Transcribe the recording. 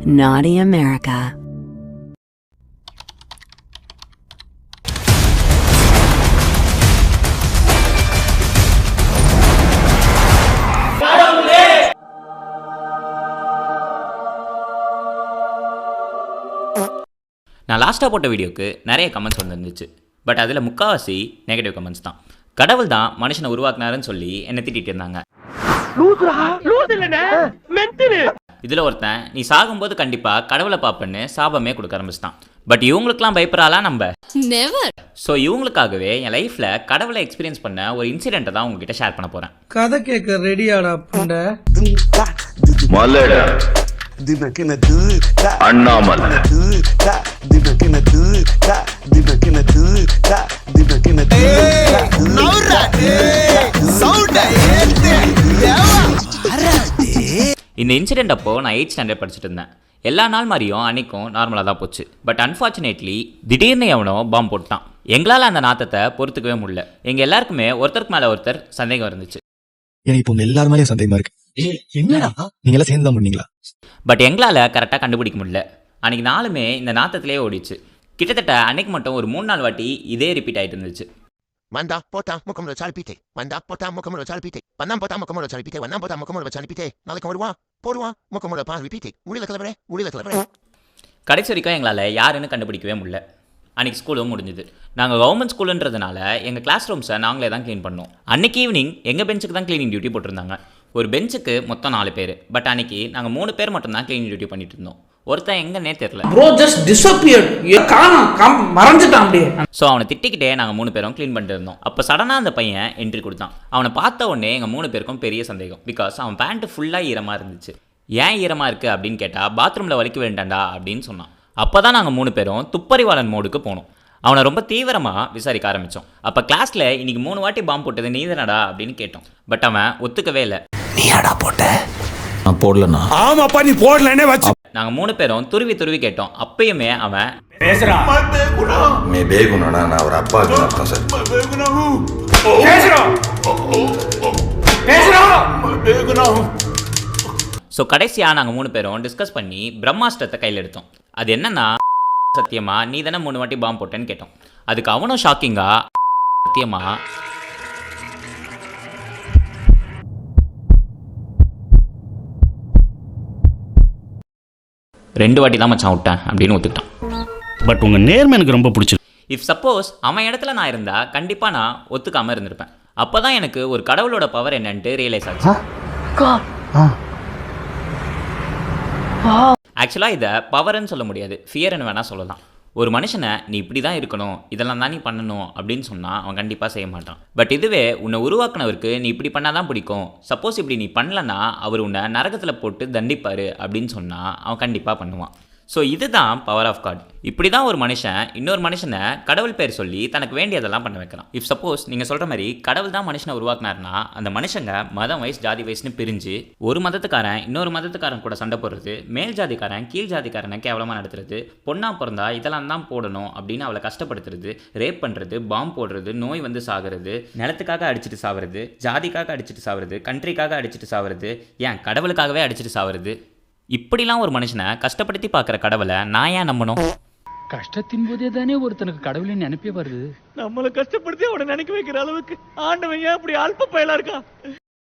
Naughty America. நான் லாஸ்ட்டாக போட்ட வீடியோக்கு நிறைய கமெண்ட்ஸ் வந்துருந்துச்சு. பட் அதில் முக்கால்வாசி நெகட்டிவ் கமெண்ட்ஸ் தான். கடவுள் தான் மனுஷனை உருவாக்குனாருன்னு சொல்லி என்னை திட்டிகிட்டு இருந்தாங்க. இதில் ஒருத்தன் நீ சாகும்போது கண்டிப்பாக கடவுளை பார்ப்பேன்னு சாபமே கொடுக்க ஆரம்பிச்சிட்டான். பட் இவங்களுக்குலாம் பயப்படாலா நம்ம? ஸோ இவங்களுக்காகவே என் லைஃப்பில் கடவுளை எக்ஸ்பீரியன்ஸ் பண்ண ஒரு இன்சிடென்ட்டை தான் உங்ககிட்ட ஷேர் பண்ண போகிறேன். கதை கேட்க ரெடியாடா புண்ட அண்ணாமலை இந்த இன்சிடென்ட் அப்போ நான் 8th ஸ்டாண்டர்ட் படிச்சுட்டு இருந்தேன். எல்லா நாள் மாதிரியும் அன்னைக்கும் நார்மலாக தான் போச்சு. பட் அன்ஃபார்ச்சுனேட்லி திடீர்னு எவனோ பாம்பு போட்டான். எங்களால் அந்த நாத்தத்தை பொறுத்துக்கவே முடியல. எங்கள் எல்லாருக்குமே ஒருத்தருக்கு மேலே ஒருத்தர் சந்தேகம் இருந்துச்சு. எனக்கு இப்போ எல்லார் மேலேயும் சந்தேகமா இருக்கு. என்னடா நீங்க எல்லாம் சேர்ந்து தான் பண்ணீங்களா? பட் எங்களால் கரெக்டாக கண்டுபிடிக்க முடியல. அன்றைக்கி நாளுமே இந்த நாத்தத்திலே ஓடிச்சு. கிட்டத்தட்ட அன்னைக்கு மட்டும் ஒரு 3-4 வாட்டி இதே ரிப்பீட் ஆகிட்டு இருந்துச்சு. Manda pota mukamuro chalpite. Manda pota mukamuro chalpite. Panam pota mukamuro chalpite. Wanam pota mukamuro chalpite. Nalika morwa. Porwa mukamuro pa repeat. Urila kalabare. கடைசி வரைக்கும் எங்களால் யாருன்னு கண்டுபிடிக்கவே முடியல. அன்றைக்கி ஸ்கூலும் முடிஞ்சுது. நாங்கள் கவர்மெண்ட் ஸ்கூலுன்றதுனால எங்கள் கிளாஸ் ரூம்ஸை நாங்களே தான் க்ளீன் பண்ணோம். அன்றைக்கி ஈவினிங் எங்கள் பெஞ்சுக்கு தான் க்ளீனிங் டியூட்டி போட்டிருந்தாங்க. ஒரு பெஞ்சுக்கு மொத்தம் 4 பேர். பட் அன்றைக்கி நாங்கள் 3 பேர் மட்டும்தான் க்ளீனிங் டியூட்டி பண்ணிட்டு இருந்தோம். ஒருத்தன் எங்கன்னே தெரியல. Bro just disappeared. மறைஞ்சிட்டான் அப்படியே. ஸோ அவனை திட்டிக்கிட்டே நாங்கள் 3 பேரும் க்ளீன் பண்ணிட்டு இருந்தோம். அப்போ சடனாக அந்த பையன் என்ட்ரி கொடுத்தான். அவனை பார்த்த உடனே எங்கள் 3 பேருக்கும் பெரிய சந்தேகம். பிகாஸ் அவன் பேண்ட்டு ஃபுல்லாக ஈரமாக இருந்துச்சு. ஏன் ஈரமாக இருக்குது அப்படின்னு கேட்டால் பாத்ரூமில் வலிக்க வேண்டாண்டா அப்படின்னு சொன்னான். அப்போ தான் நாங்கள் 3 பேரும் துப்பறிவாளன் மோடுக்கு போனோம். அவனை ரொம்ப தீவிரமாக விசாரிக்க ஆரம்பித்தோம். அப்போ கிளாஸில் இன்றைக்கி 3 வாட்டி பாம்பு போட்டது நீ தானடா அப்படின்னு கேட்டோம். பட் அவன் ஒத்துக்கவே இல்லை. நீயாடா போட்ட? நான் போடலண்ணா. ஆமாப்பா நீ போடலன்னே வச்சு. நாங்கள் 3 பேரும் துருவி கேட்டோம். அப்பயுமே அவன் மே பேகுனா நான் ஒரு அப்பாவுக்கு அர்த்தம் சார். ஸோ கடைசியாக நாங்கள் 3 பேரும் டிஸ்கஸ் பண்ணி பிரம்மாஸ்திரத்தை கையில் எடுத்தோம். அது என்னன்னா, சத்தியமா நீ தானே 3 வாட்டி பாம்பு போட்டேன்னு கேட்டோம். அதுக்கு அவனும் ஷாக்கிங்கா சத்தியமா 2 வாட்டி தான் மச்சான் விட்டேன் அப்படின்னு ஒத்துக்கிட்டான். பட் உங்கள் நேர்மை எனக்கு ரொம்ப பிடிச்சிருக்கு. இஃப் சப்போஸ் அவன் இடத்துல நான் இருந்தால் கண்டிப்பாக நான் ஒத்துக்காமல் இருந்திருப்பேன். அப்போ தான் எனக்கு ஒரு கடவுளோட பவர் என்னன்ட்டு ரியலைஸ் ஆச்சு. ஆக்சுவலாக இதை பவர்ன்னு சொல்ல முடியாது, ஃபியர்னு வேணால் சொல்லலாம். ஒரு மனுஷனை நீ இப்படி தான் இருக்கணும், இதெல்லாம் தான் நீ பண்ணணும் அப்படின்னு சொன்னால் அவன் கண்டிப்பாக செய்ய மாட்டான். பட் இதுவே உன்னை உருவாக்குனவருக்கு நீ இப்படி பண்ணால் தான் பிடிக்கும், சப்போஸ் இப்படி நீ பண்ணலன்னா அவர் உன்னை நரகத்தில் போட்டு தண்டிப்பார் அப்படின்னு சொன்னால் அவன் கண்டிப்பாக பண்ணுவான். ஸோ இதுதான் பவர் ஆஃப் காட். இப்படி தான் ஒரு மனுஷன் இன்னொரு மனுஷனை கடவுள் பேர் சொல்லி தனக்கு வேண்டியதெல்லாம் பண்ண வைக்கலாம். இஃப் சப்போஸ் நீங்கள் சொல்கிற மாதிரி கடவுள் தான் மனுஷனை உருவாக்குனாருன்னா அந்த மனுஷங்க மதம் வயசு ஜாதி வயசுன்னு பிரிஞ்சு ஒரு மதத்துக்காரன் இன்னொரு மதத்துக்காரன் கூட சண்டை போடுறது, மேல் ஜாதிக்காரன் கீழ் ஜாதிக்காரனை கேவலமாக நடத்துறது, பொண்ணா பிறந்தா இதெல்லாம் தான் போடணும் அப்படின்னு அவளை கஷ்டப்படுத்துறது, ரேப் பண்ணுறது, பாம்பு போடுறது, நோய் வந்து சாகிறது, நிலத்துக்காக அடிச்சுட்டு சாவுறது, ஜாதிக்காக அடிச்சுட்டு சாவுறது, கண்ட்ரிக்காக அடிச்சுட்டு சாவுறது, ஏன் கடவுளுக்காகவே அடிச்சுட்டு சாவுறது, இப்படிலாம் ஒரு மனுஷனை கஷ்டப்படுத்தி பார்க்குற கடவுளை நான் ஏன் நம்பணும்? கஷ்டத்தின் போதே தானே ஒருத்தனுக்கு கடவுளின் நினைப்பே வருது. நம்மளை கஷ்டப்படுத்தி அவனை நினைக்க வைக்கிற அளவுக்கு ஆண்டவன் ஏன் அப்படி அல்ப பயலா இருக்கான்?